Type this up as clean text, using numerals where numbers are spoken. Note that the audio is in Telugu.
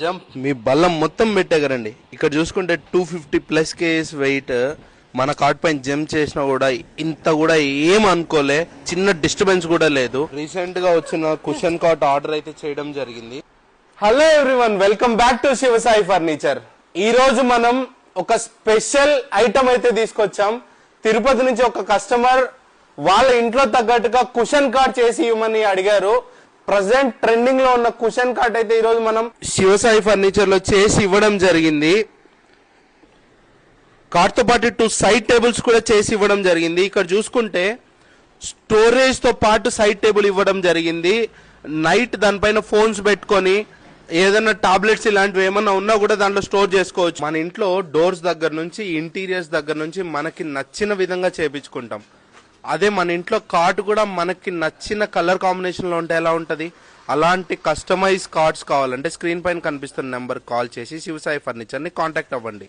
జంప్ మీ బల్లం మొత్తం పెట్టగరండి. ఇక్కడ చూసుకుంటే 250+ కేజీస్ వెయిట్ మన కార్డ్ పైన జంప్ చేసినా కూడా ఇంత కూడా ఏం అనుకోలే, చిన్న డిస్టర్బెన్స్ కూడా లేదు. రీసెంట్ గా వచ్చిన కుషన్ కాట్ ఆర్డర్ అయితే చేయడం జరిగింది. Hello everyone, welcome back to Shivasai furniture. ఈ రోజు మనం ఒక స్పెషల్ ఐటమ్ అయితే తీసుకొచ్చాం. తిరుపతి నుంచి ఒక కస్టమర్ వాళ్ళ ఇంట్లో తగ్గట్టుగా కుషన్ కాట్ చేసి ఇవ్వమని అడిగారు. ప్రజెంట్ ట్రెండింగ్ లో ఉన్న కుషన్ కాట్ అయితే ఈ రోజు మనం శివసాయి ఫర్నిచర్ లో చేసి ఇవ్వడం జరిగింది. కాట్ తో పాటు 2 సైడ్ టేబుల్స్ కూడా చేసి ఇవ్వడం జరిగింది. ఇక్కడ చూసుకుంటే స్టోరేజ్ తో పాటు సైడ్ టేబుల్ ఇవ్వడం జరిగింది. నైట్ దానిపైన ఫోన్స్ పెట్టుకొని ఏదైనా టాబ్లెట్స్ ఇలాంటివి ఏమన్నా ఉన్నా కూడా దాంట్లో స్టోర్ చేసుకోవచ్చు. మన ఇంట్లో డోర్స్ దగ్గర నుంచి ఇంటీరియర్స్ దగ్గర నుంచి మనకి నచ్చిన విధంగా చేపించుకుంటాం. అదే మన ఇంట్లో కాట్ కూడా మనకి నచ్చిన కలర్ కాంబినేషన్ లో ఉంటే ఎలా ఉంటది, అలాంటి కస్టమైజ్ కార్డ్స్ కావాలంటే స్క్రీన్ పైన కనిపిస్తున్న నెంబర్ కాల్ చేసి శివసాయి ఫర్నిచర్ ని కాంటాక్ట్ అవ్వండి.